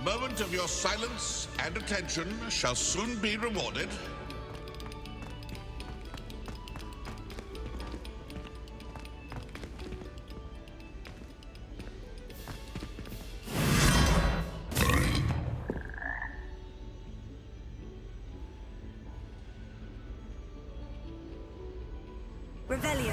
moment of your silence and attention shall soon be rewarded. Revelio.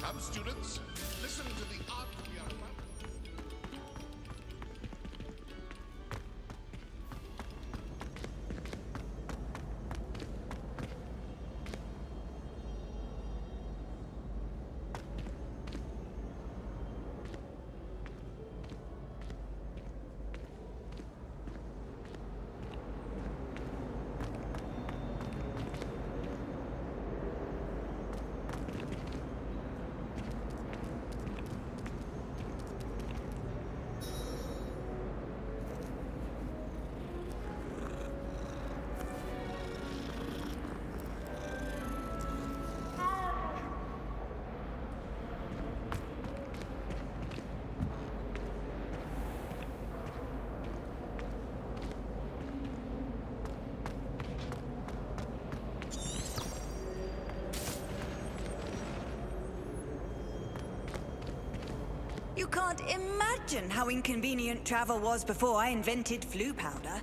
Come, students, listen to the art we are about. You can't imagine how inconvenient travel was before I invented flu powder.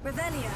Revelio.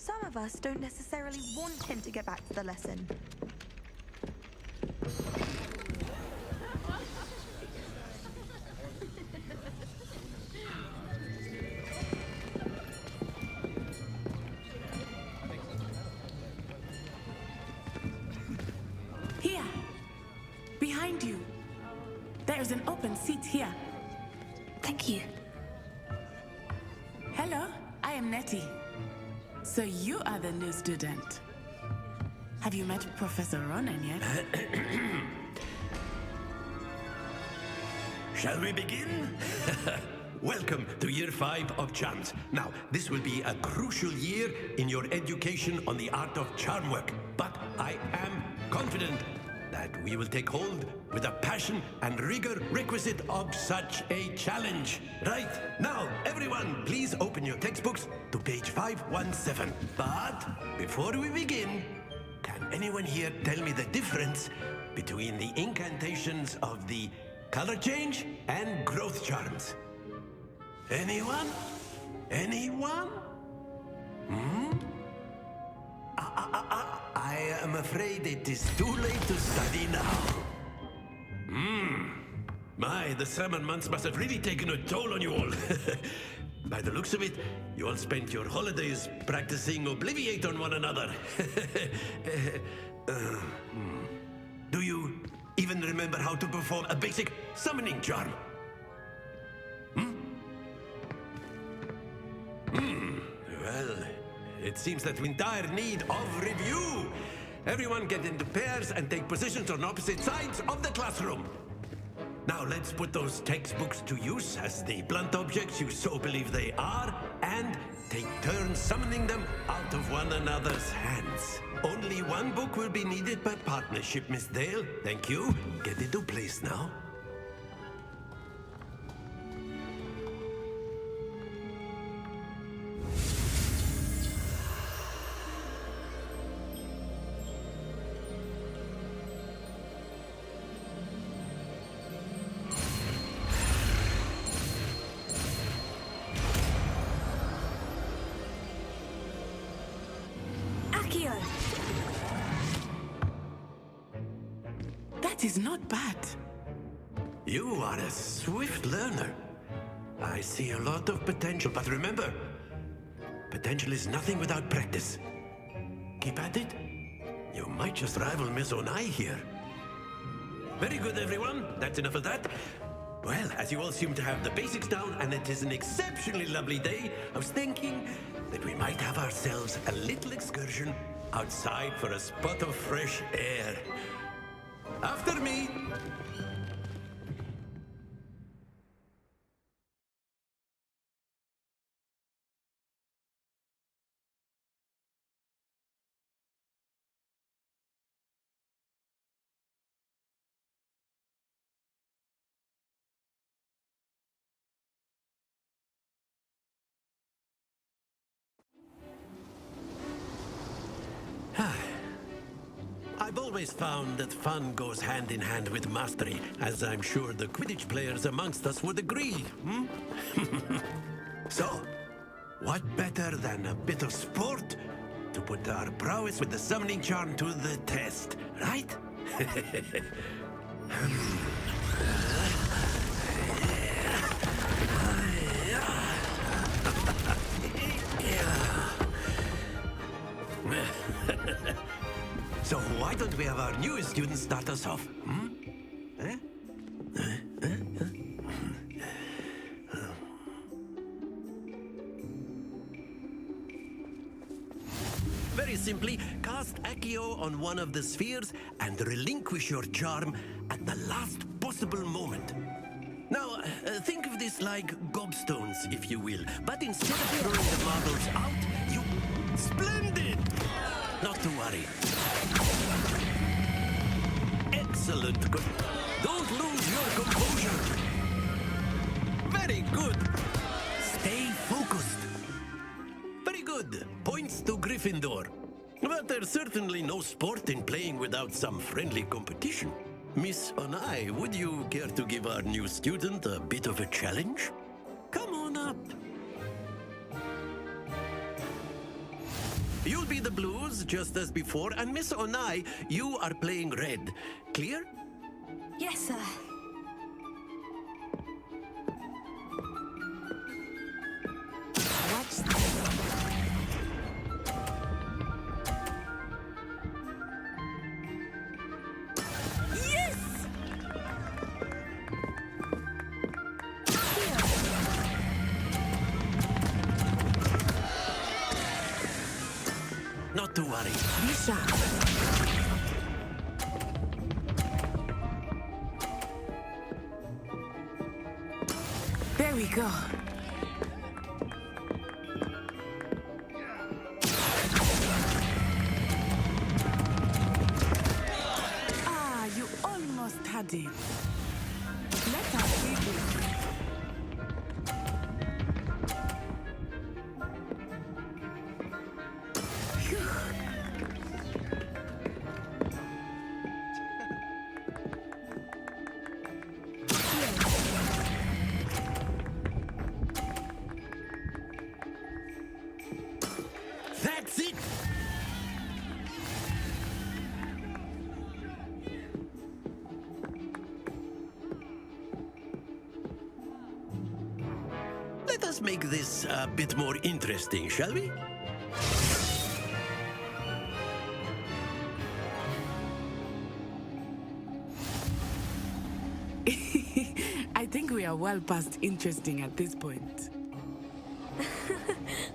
some of us don't necessarily want him to get back to the lesson. Here, behind you. There's an open seat here. Thank you. Hello, I am Nettie. So you are the new student. Have you met Professor Ronen yet? Shall we begin? Welcome to Year 5 of Charms. Now, this will be a crucial year in your education on the art of charm work. But I am confident that we will take hold with the passion and rigor requisite of such a challenge. Right, now, everyone, please open your textbooks to page 517. But before we begin, can anyone here tell me the difference between the incantations of the color change and growth charms? Anyone? Anyone? I am afraid it is too late to study now. My, the summer months must have really taken a toll on you all. By the looks of it, you all spent your holidays practicing Obliviate on one another. Do you even remember how to perform a basic summoning charm? Well, it seems that we entire need of review. Everyone get into pairs and take positions on opposite sides of the classroom. Now let's put those textbooks to use as the blunt objects you so believe they are, and take turns summoning them out of one another's hands. Only one book will be needed per partnership, Miss Dale. Thank you. Get into place now. That is not bad. You are a swift learner. I see a lot of potential, but remember, potential is nothing without practice. Keep at it. You might just rival Miss Onai here. Very good, everyone. That's enough of that. Well, as you all seem to have the basics down, and it is an exceptionally lovely day, I was thinking that we might have ourselves a little excursion outside for a spot of fresh air. After me! I've always found that fun goes hand in hand with mastery, as I'm sure the Quidditch players amongst us would agree. So, what better than a bit of sport to put our prowess with the summoning charm to the test, right? So why don't we have our newest student start us off? Very simply, cast Accio on one of the spheres and relinquish your charm at the last possible moment. Now, think of this like gobstones, if you will. But instead of throwing the marbles out, you... Splendid! Not to worry. Excellent. Good. Don't lose your composure. Very good. Stay focused. Very good. Points to Gryffindor. But there's certainly no sport in playing without some friendly competition. Miss Onai, would you care to give our new student a bit of a challenge? Come on up. You'll be the blues, just as before, and Miss Onai, you are playing red. Clear? Yes, sir. Watch this. Not to worry. Be sharp. There we go. Ah, you almost had it. Let us see this. That's it! Let us make this a bit more interesting, shall we? I think we are well past interesting at this point.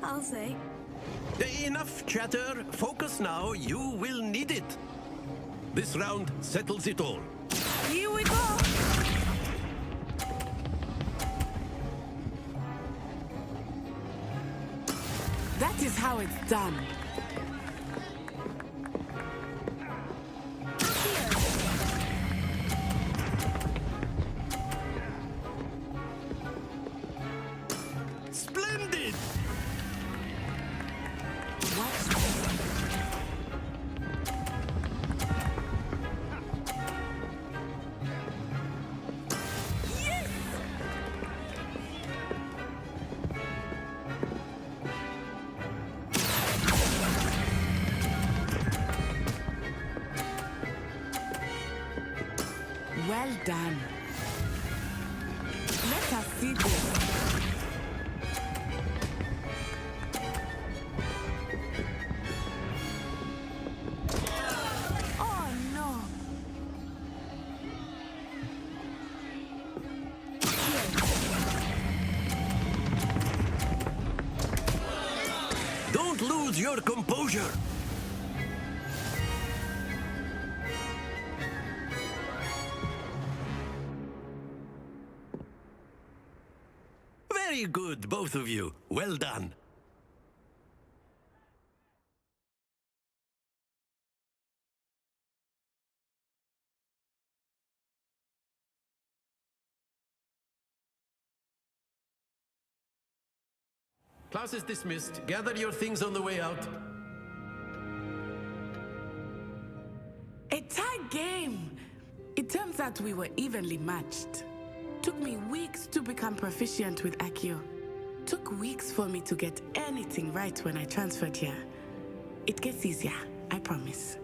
I'll say. Enough chatter. Focus now. You will need it. This round settles it all. Here we go! That is how it's done. Splendid! Watch this. Well done. Let us see this. Oh no. Don't lose your composure. Very good, both of you. Well done. Class is dismissed. Gather your things on the way out. A tight game. It turns out we were evenly matched. Took me weeks to become proficient with Accio. Took weeks for me to get anything right when I transferred here. It gets easier, I promise.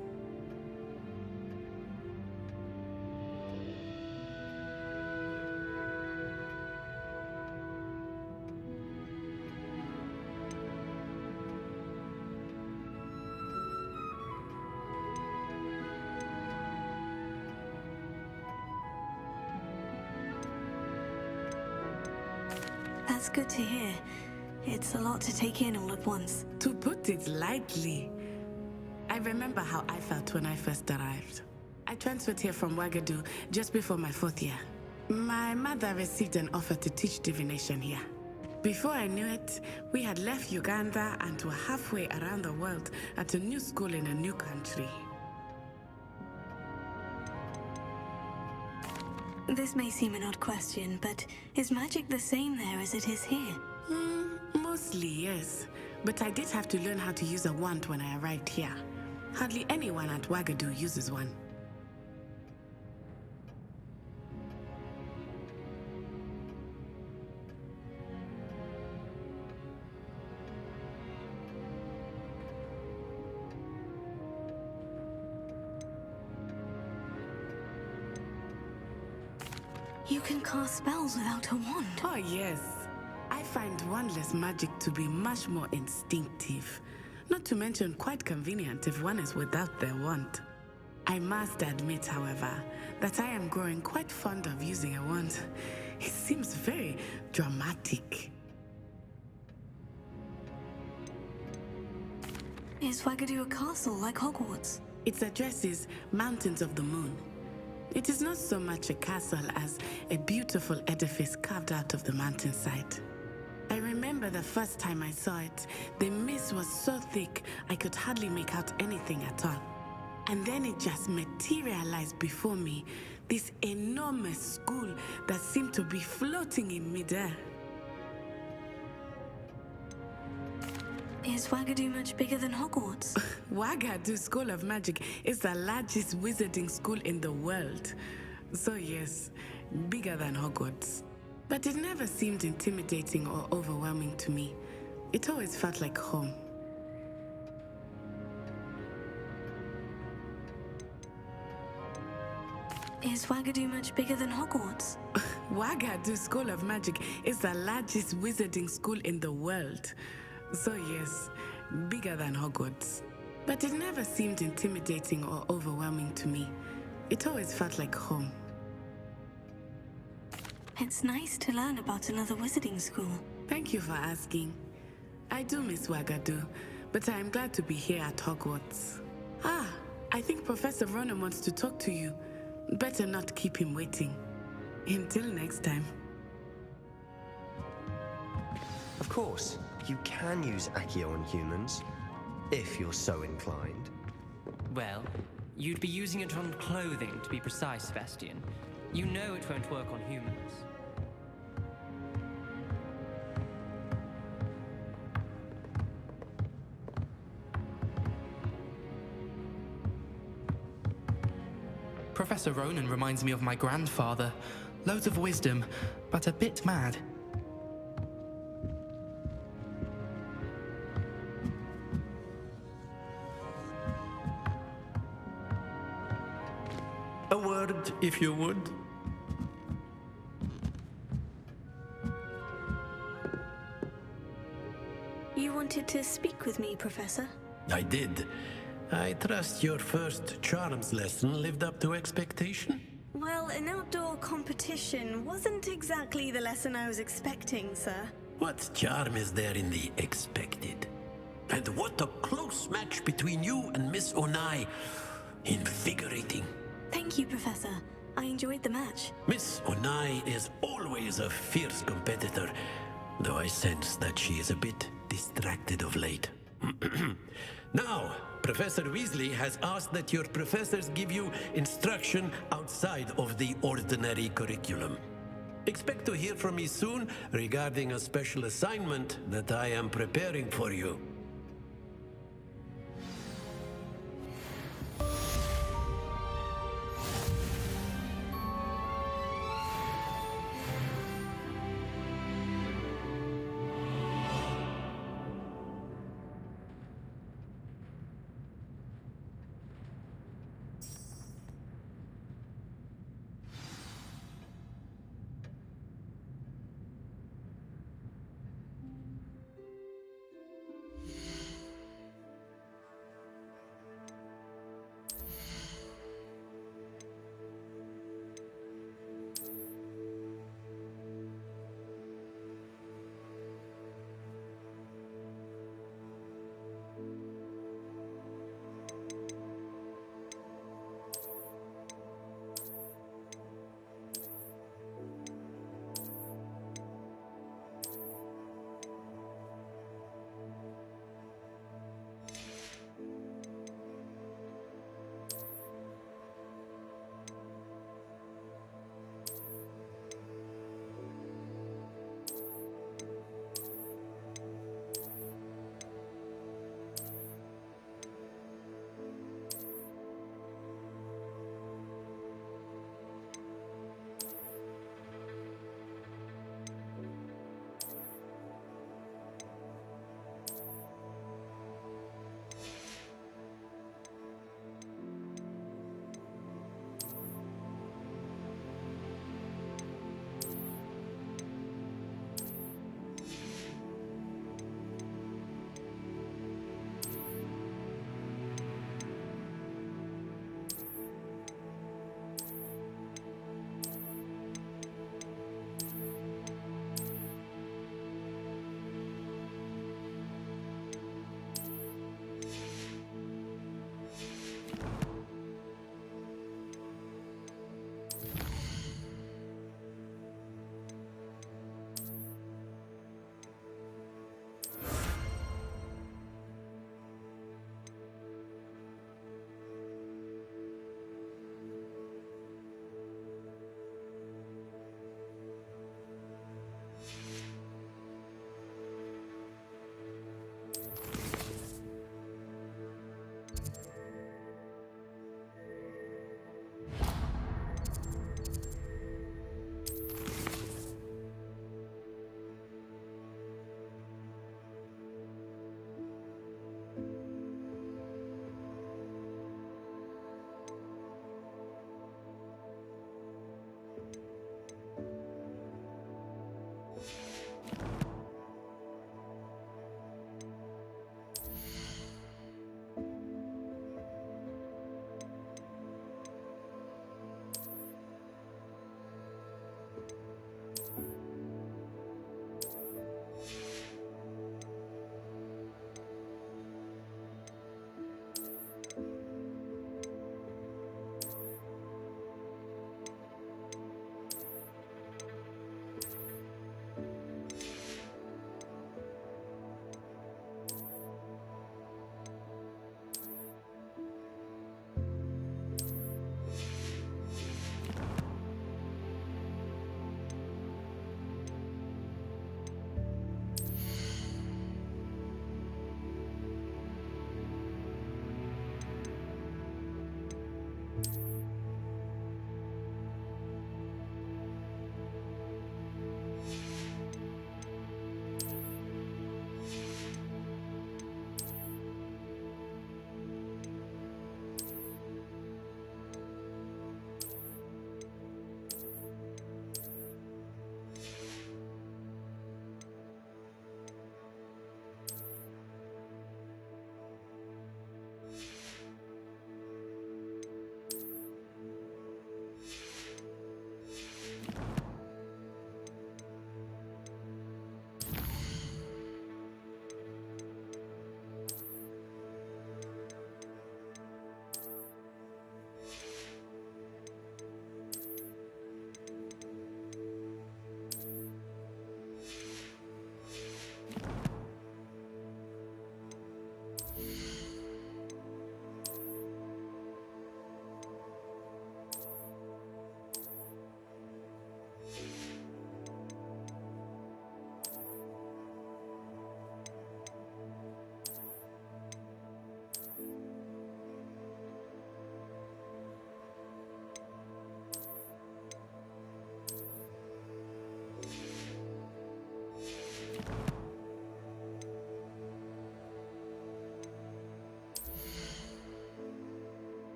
That's good to hear. It's a lot to take in all at once. To put it lightly, I remember how I felt when I first arrived. I transferred here from Wagadu just before my 4th year. My mother received an offer to teach divination here. Before I knew it, we had left Uganda and were halfway around the world at a new school in a new country. This may seem an odd question, but is magic the same there as it is here? Mostly, yes. But I did have to learn how to use a wand when I arrived here. Hardly anyone at Wagadu uses one. You can cast spells without a wand. Oh, yes. I find wandless magic to be much more instinctive. Not to mention quite convenient if one is without their wand. I must admit, however, that I am growing quite fond of using a wand. It seems very dramatic. Is Wagadu a castle like Hogwarts? Its address is Mountains of the Moon. It is not so much a castle as a beautiful edifice carved out of the mountainside. I remember the first time I saw it, the mist was so thick I could hardly make out anything at all. And then it just materialized before me, this enormous school that seemed to be floating in midair. Is Wagadu much bigger than Hogwarts? Wagadu School of Magic is the largest wizarding school in the world. So yes, bigger than Hogwarts. But it never seemed intimidating or overwhelming to me. It always felt like home. Is Wagadu much bigger than Hogwarts? Wagadu School of Magic is the largest wizarding school in the world. So yes, bigger than Hogwarts. But it never seemed intimidating or overwhelming to me. It always felt like home. It's nice to learn about another wizarding school. Thank you for asking. I do miss Wagadu, but I am glad to be here at Hogwarts. I think Professor Ronen wants to talk to you. Better not keep him waiting. Until next time. Of course, you can use Accio on humans, if you're so inclined. Well, you'd be using it on clothing, to be precise, Sebastian. You know it won't work on humans. Professor Ronen reminds me of my grandfather. Loads of wisdom, but a bit mad. A word, if you would. You wanted to speak with me, Professor? I did. I trust your first charms lesson lived up to expectation? Well, an outdoor competition wasn't exactly the lesson I was expecting, sir. What charm is there in the expected? And what a close match between you and Miss Onai. Invigorating. Thank you, Professor. I enjoyed the match. Miss Onai is always a fierce competitor, though I sense that she is a bit distracted of late. Now, Professor Weasley has asked that your professors give you instruction outside of the ordinary curriculum. Expect to hear from me soon regarding a special assignment that I am preparing for you.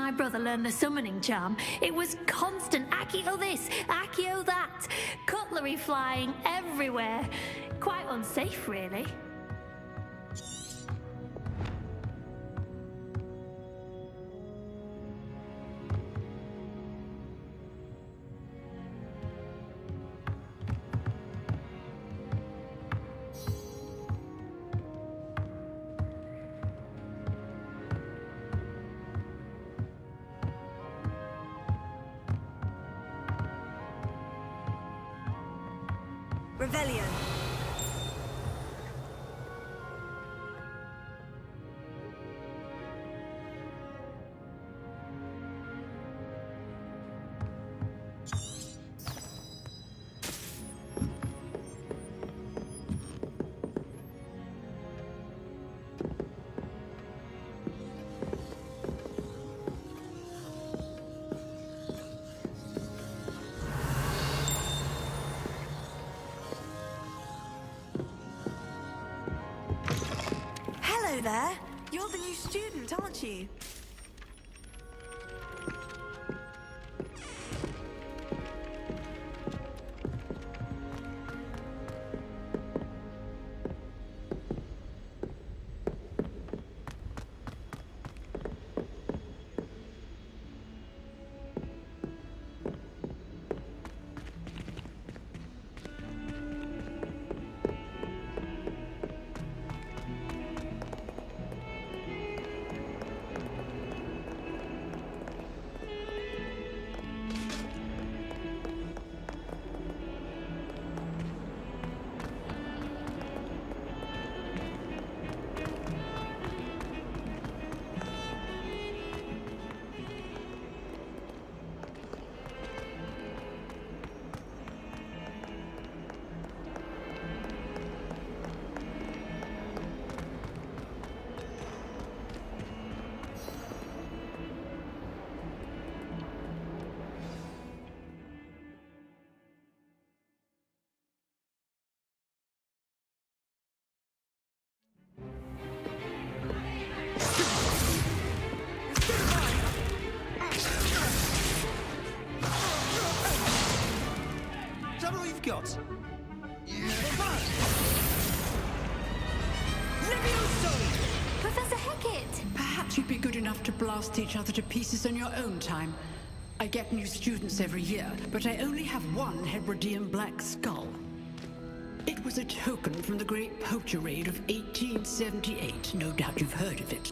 my brother learned the summoning charm, it was constant Accio this, Accio that, cutlery flying everywhere. Quite unsafe, really. Revelio. Hello there. You're the new student, aren't you? Got. Professor Hecat! Perhaps you'd be good enough to blast each other to pieces on your own time. I get new students every year, but I only have one Hebridean black skull. It was a token from the Great Poacher Raid of 1878. No doubt you've heard of it.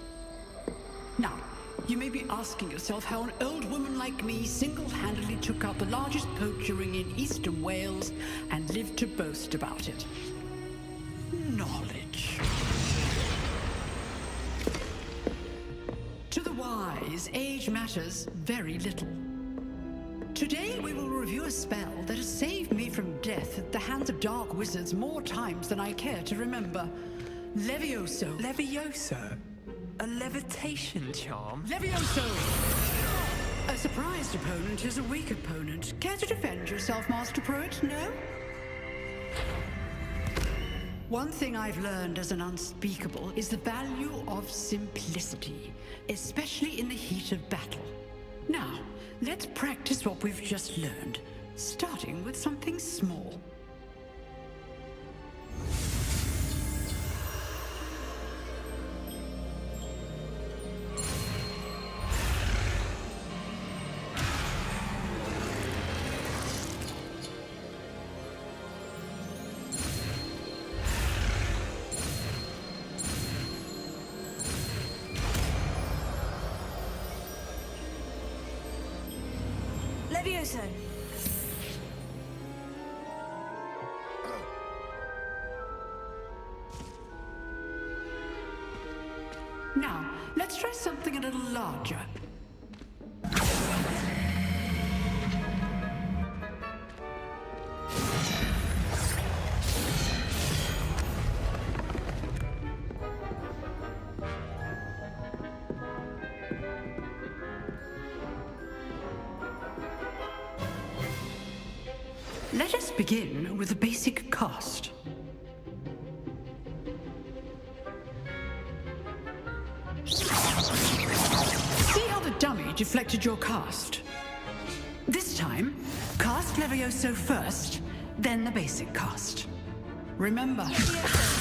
Now, you may be asking yourself how an old woman like me single-handedly took out the largest poacher ring in eastern Wales and lived to boast about it. Knowledge. To the wise, age matters very little. Today we will review a spell that has saved me from death at the hands of dark wizards more times than I care to remember. Levioso. Levioso? A levitation charm? Levioso! A surprised opponent is a weak opponent. Care to defend yourself, Master Pruitt? No? One thing I've learned as an unspeakable is the value of simplicity, especially in the heat of battle. Now, let's practice what we've just learned, starting with something small. Levioso. Now, let's try something a little larger. Let us begin with the basic cost. See how the dummy deflected your cast. This time, cast Levioso first, then the basic cast. Remember.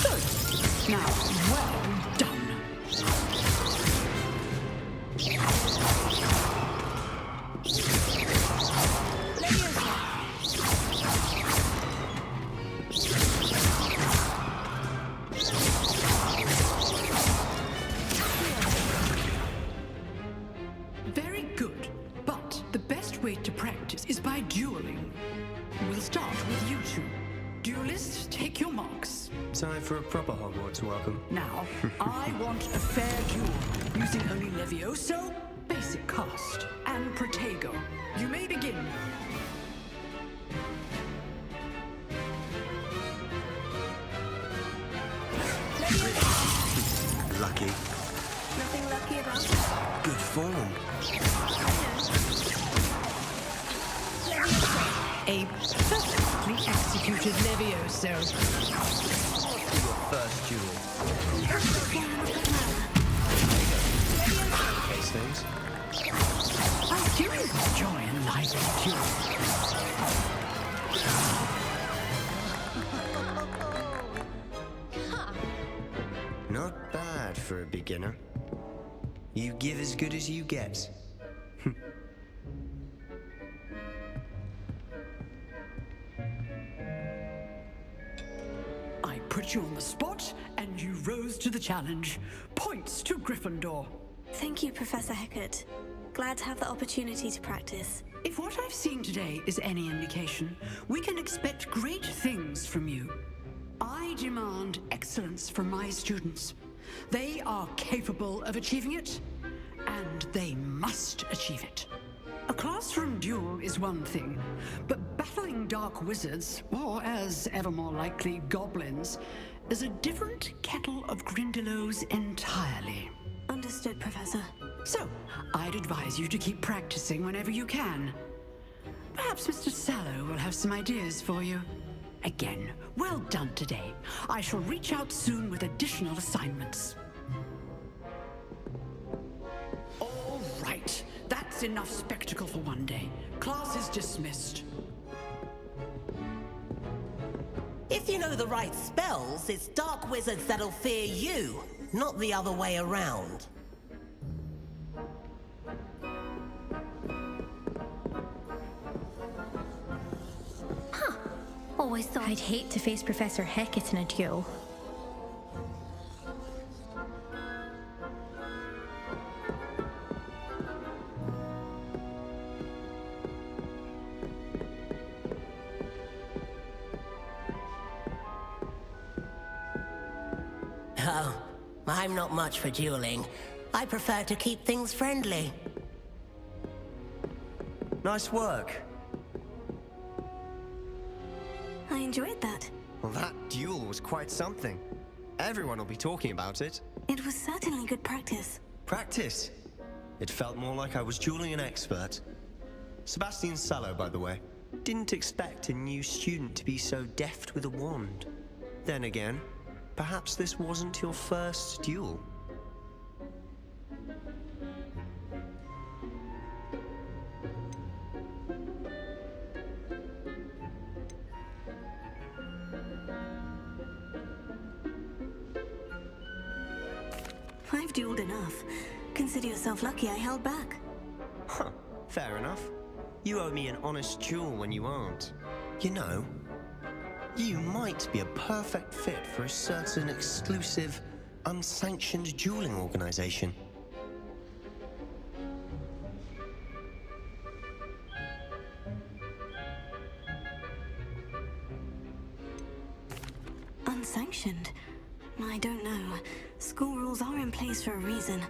Good. Now, well done. Very good, but the best way to practice is by dueling. We'll start with you two. Duelists, take your marks. Time for a proper Hogwarts welcome. Now, I want a fair duel, using only Levioso, basic cast, and Protego. You may begin. Lucky. Nothing lucky about it. Good form. A perfectly executed Levioso. Your first duel. Case names. I do enjoy a lively duel. Not bad for a beginner. You give as good as you get. I put you on the spot, and you rose to the challenge. Points to Gryffindor. Thank you, Professor Hecat. Glad to have the opportunity to practice. If what I've seen today is any indication, we can expect great things from you. I demand excellence from my students. They are capable of achieving it, and they must achieve it. A classroom duel is one thing, but battling dark wizards, or as ever more likely, goblins, is a different kettle of Grindylows entirely. Understood, Professor. So, I'd advise you to keep practicing whenever you can. Perhaps Mr. Sallow will have some ideas for you. Again, well done today. I shall reach out soon with additional assignments. All right, that's enough spectacle for one day. Class is dismissed. If you know the right spells, it's dark wizards that'll fear you, not the other way around. Always thought I'd hate to face Professor Hecat in a duel. Oh, I'm not much for dueling. I prefer to keep things friendly. Nice work. I enjoyed that. Well, that duel was quite something. Everyone will be talking about it. It was certainly good practice. Practice? It felt more like I was dueling an expert. Sebastian Sallow, by the way. Didn't expect a new student to be so deft with a wand. Then again, perhaps this wasn't your first duel. I've dueled enough. Consider yourself lucky I held back. Huh, fair enough. You owe me an honest duel when you aren't. You know, you might be a perfect fit for a certain exclusive, unsanctioned dueling organization. Unsanctioned? I don't know. School rules are in place for a reason.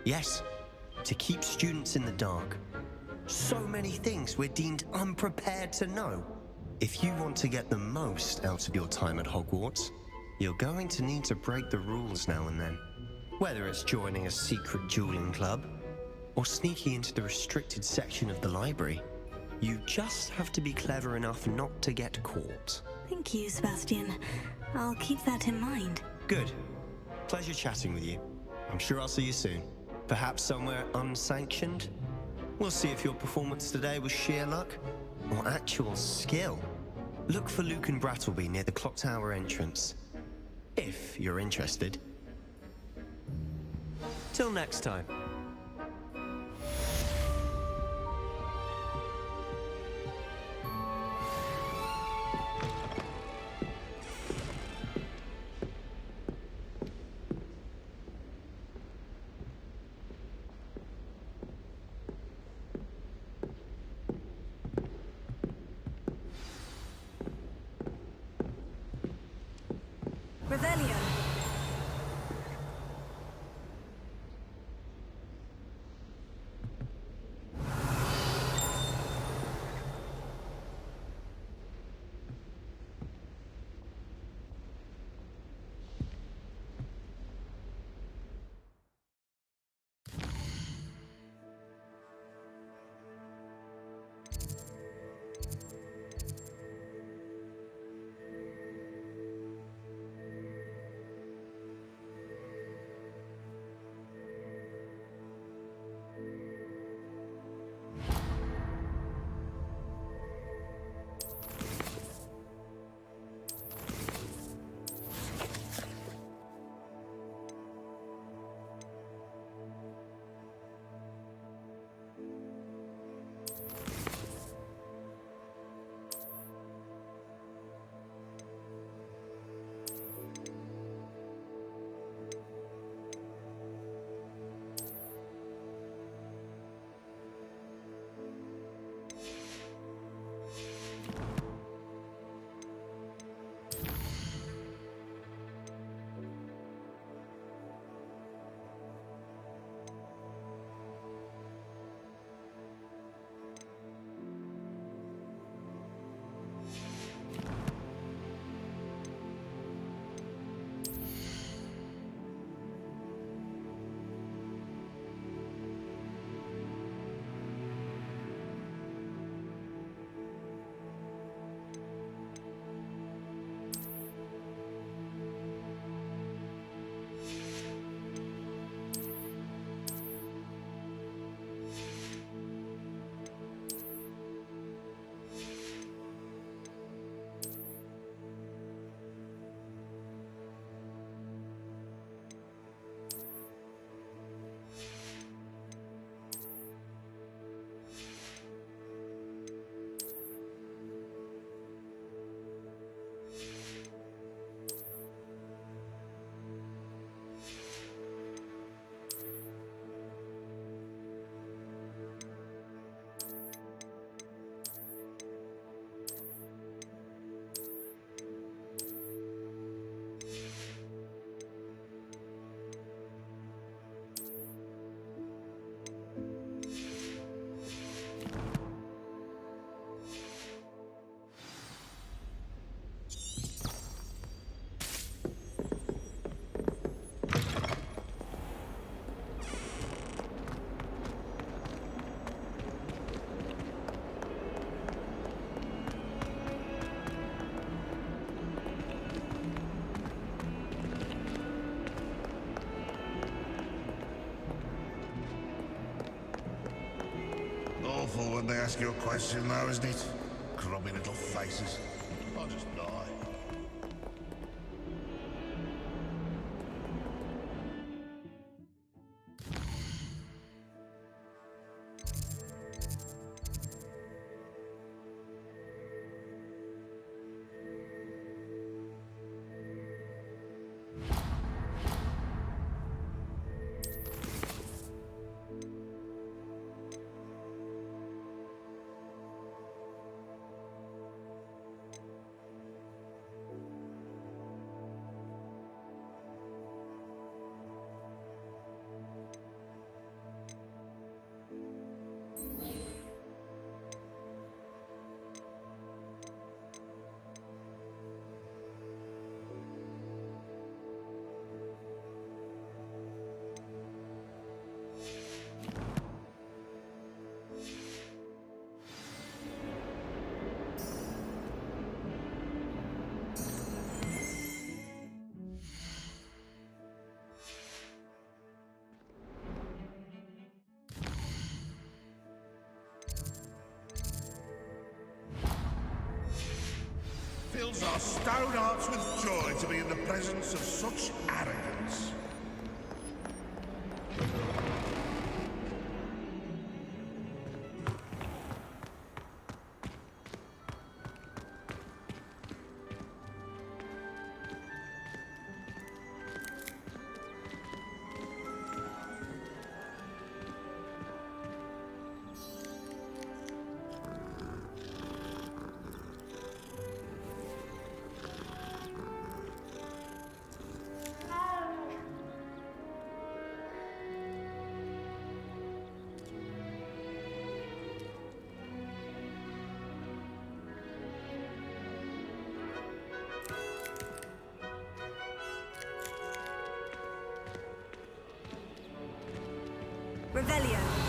Yes, to keep students in the dark. So many things we're deemed unprepared to know. If you want to get the most out of your time at Hogwarts, you're going to need to break the rules now and then. Whether it's joining a secret dueling club, or sneaking into the restricted section of the library, you just have to be clever enough not to get caught. Thank you, Sebastian. I'll keep that in mind. Good. Pleasure chatting with you. I'm sure I'll see you soon. Perhaps somewhere unsanctioned? We'll see if your performance today was sheer luck or actual skill. Look for Luke and Brattleby near the clock tower entrance, if you're interested. Till next time. Revelio. Awful when they ask you a question though, isn't it? Grubby little faces. I'll just die. our stout hearts with joy to be in the presence of such arrogance. Revelio.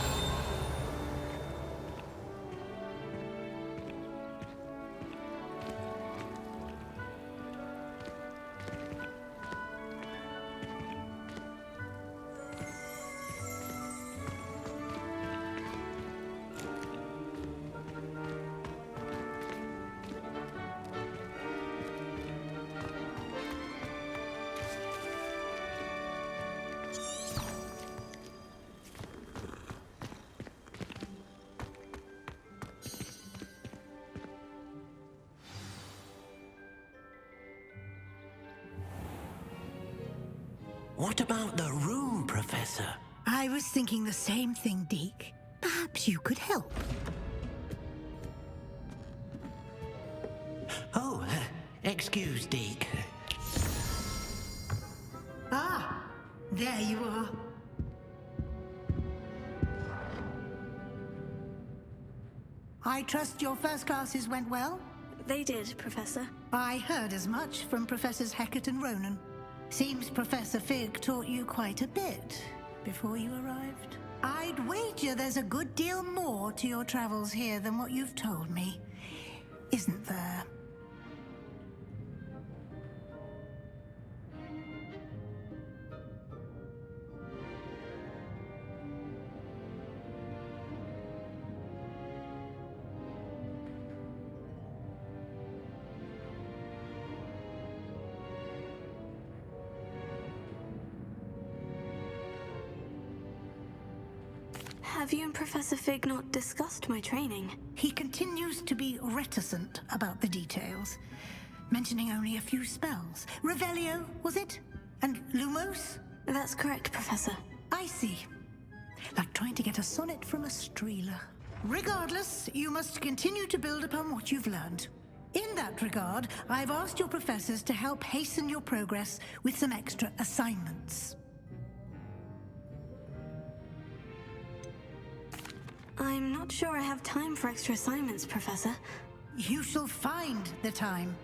What about the room, Professor? I was thinking the same thing, Deke. Perhaps you could help. Oh, excuse, Deke. Ah, there you are. I trust your first classes went well? They did, Professor. I heard as much from Professors Hecat and Ronen. Seems Professor Fig taught you quite a bit before you arrived. I'd wager there's a good deal more to your travels here than what you've told me, isn't there? Have you and Professor Fig not discussed my training? He continues to be reticent about the details, mentioning only a few spells. Revelio, was it? And Lumos? That's correct, Professor. I see. Like trying to get a sonnet from a streeler. Regardless, you must continue to build upon what you've learned. In that regard, I've asked your professors to help hasten your progress with some extra assignments. I'm not sure I have time for extra assignments, Professor. You shall find the time.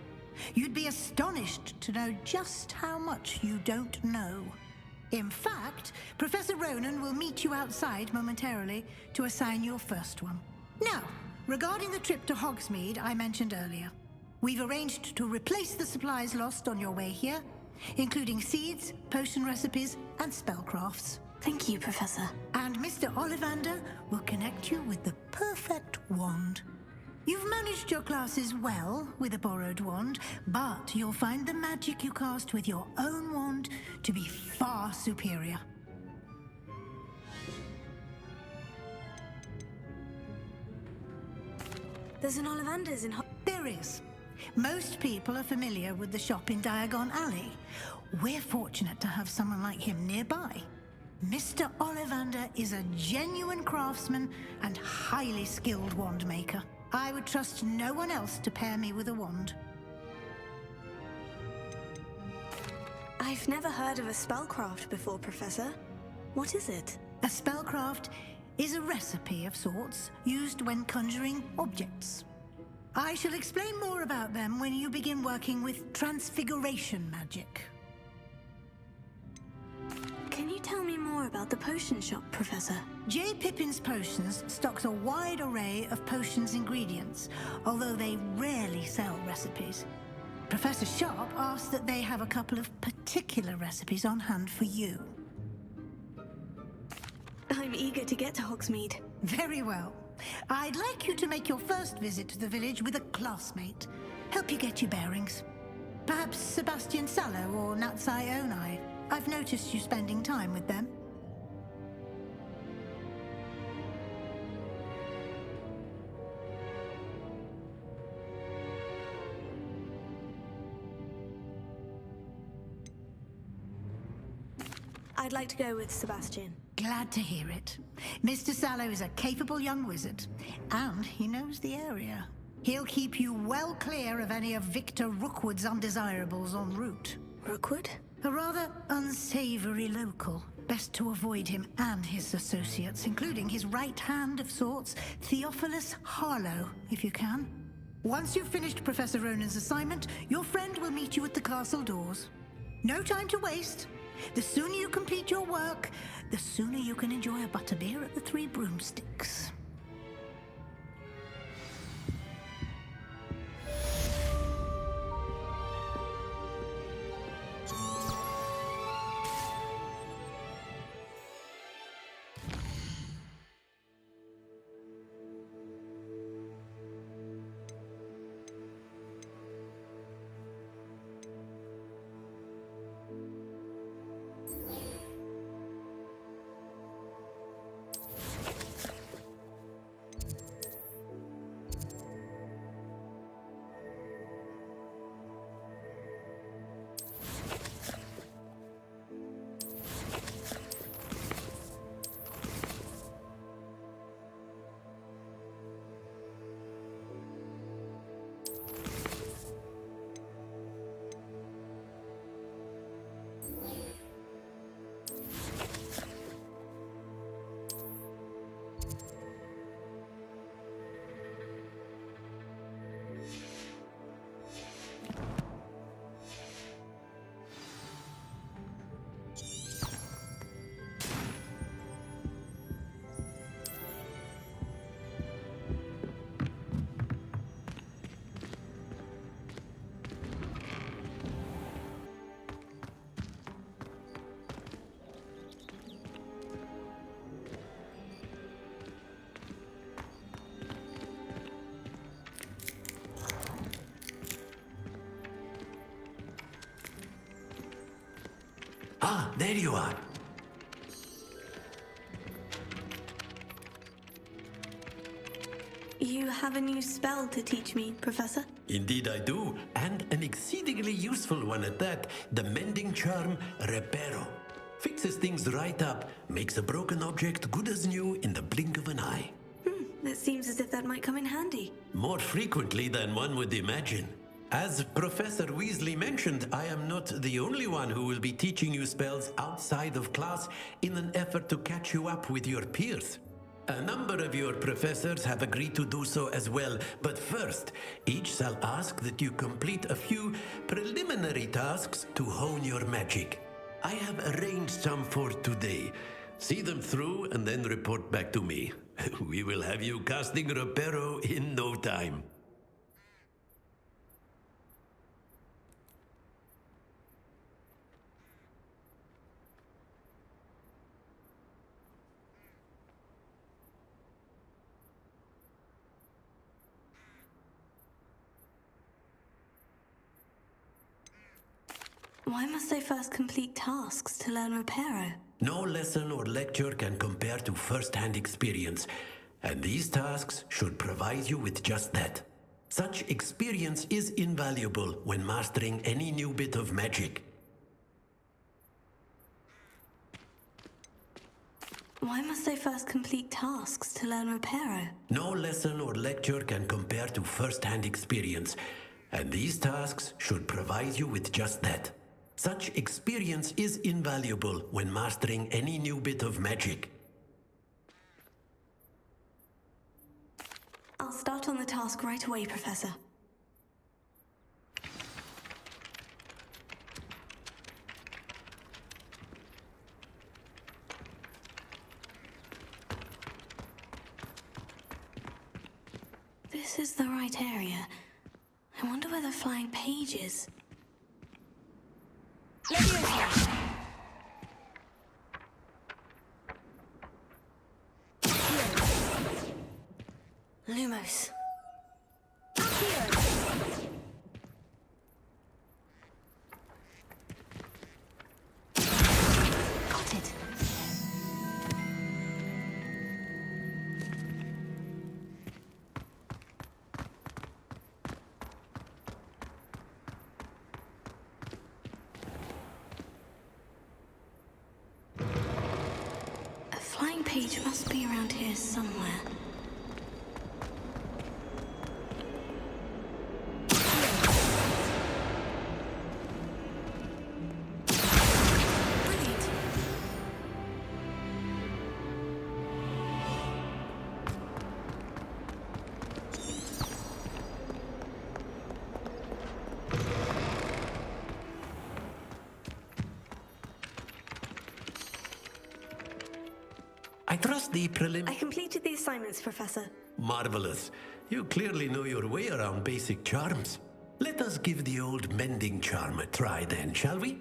You'd be astonished to know just how much you don't know. In fact, Professor Ronen will meet you outside momentarily to assign your first one. Now, regarding the trip to Hogsmeade I mentioned earlier, we've arranged to replace the supplies lost on your way here, including seeds, potion recipes, and spellcrafts. Thank you, Professor. And Mr. Ollivander will connect you with the perfect wand. You've managed your classes well with a borrowed wand, but you'll find the magic you cast with your own wand to be far superior. There's an Ollivander's in There is. Most people are familiar with the shop in Diagon Alley. We're fortunate to have someone like him nearby. Mr. Ollivander is a genuine craftsman and highly skilled wand maker. I would trust no one else to pair me with a wand. I've never heard of a spellcraft before, Professor. What is it? A spellcraft is a recipe of sorts used when conjuring objects. I shall explain more about them when you begin working with Transfiguration magic. Can you tell me more about the potion shop, Professor? J. Pippin's Potions stocks a wide array of potions ingredients, although they rarely sell recipes. Professor Sharp asks that they have a couple of particular recipes on hand for you. I'm eager to get to Hogsmeade. Very well. I'd like you to make your first visit to the village with a classmate. help you get your bearings. Perhaps Sebastian Sallow or Natsai Onai. I've noticed you spending time with them. I'd like to go with Sebastian. Glad to hear it. Mr. Sallow is a capable young wizard, and he knows the area. He'll keep you well clear of any of Victor Rookwood's undesirables en route. Rookwood? A rather unsavory local. Best to avoid him and his associates, including his right hand of sorts, Theophilus Harlow, if you can. Once you've finished Professor Ronen's assignment, your friend will meet you at the castle doors. No time to waste. The sooner you complete your work, the sooner you can enjoy a butterbeer at the Three Broomsticks. Ah, there you are. You have a new spell to teach me, Professor? Indeed I do, and an exceedingly useful one at that. The mending charm, Reparo. Fixes things right up, makes a broken object good as new in the blink of an eye. It seems as if that might come in handy. More frequently than one would imagine. As Professor Weasley mentioned, I am not the only one who will be teaching you spells outside of class in an effort to catch you up with your peers. A number of your professors have agreed to do so as well, but first, each shall ask that you complete a few preliminary tasks to hone your magic. I have arranged some for today. See them through and then report back to me. We will have you casting Reparo in no time. Why must I first complete tasks to learn Reparo? No lesson or lecture can compare to first-hand experience, and these tasks should provide you with just that. Such experience is invaluable when mastering any new bit of magic. Why must I first complete tasks to learn Reparo? No lesson or lecture can compare to first-hand experience, and these tasks should provide you with just that. Such experience is invaluable when mastering any new bit of magic. I'll start on the task right away, Professor. This is the right area. I wonder where the flying page is. Lumos. page must be around here somewhere. I trust the prelim... I completed the assignments, Professor. Marvelous. You clearly know your way around basic charms. Let us give the old mending charm a try then, shall we?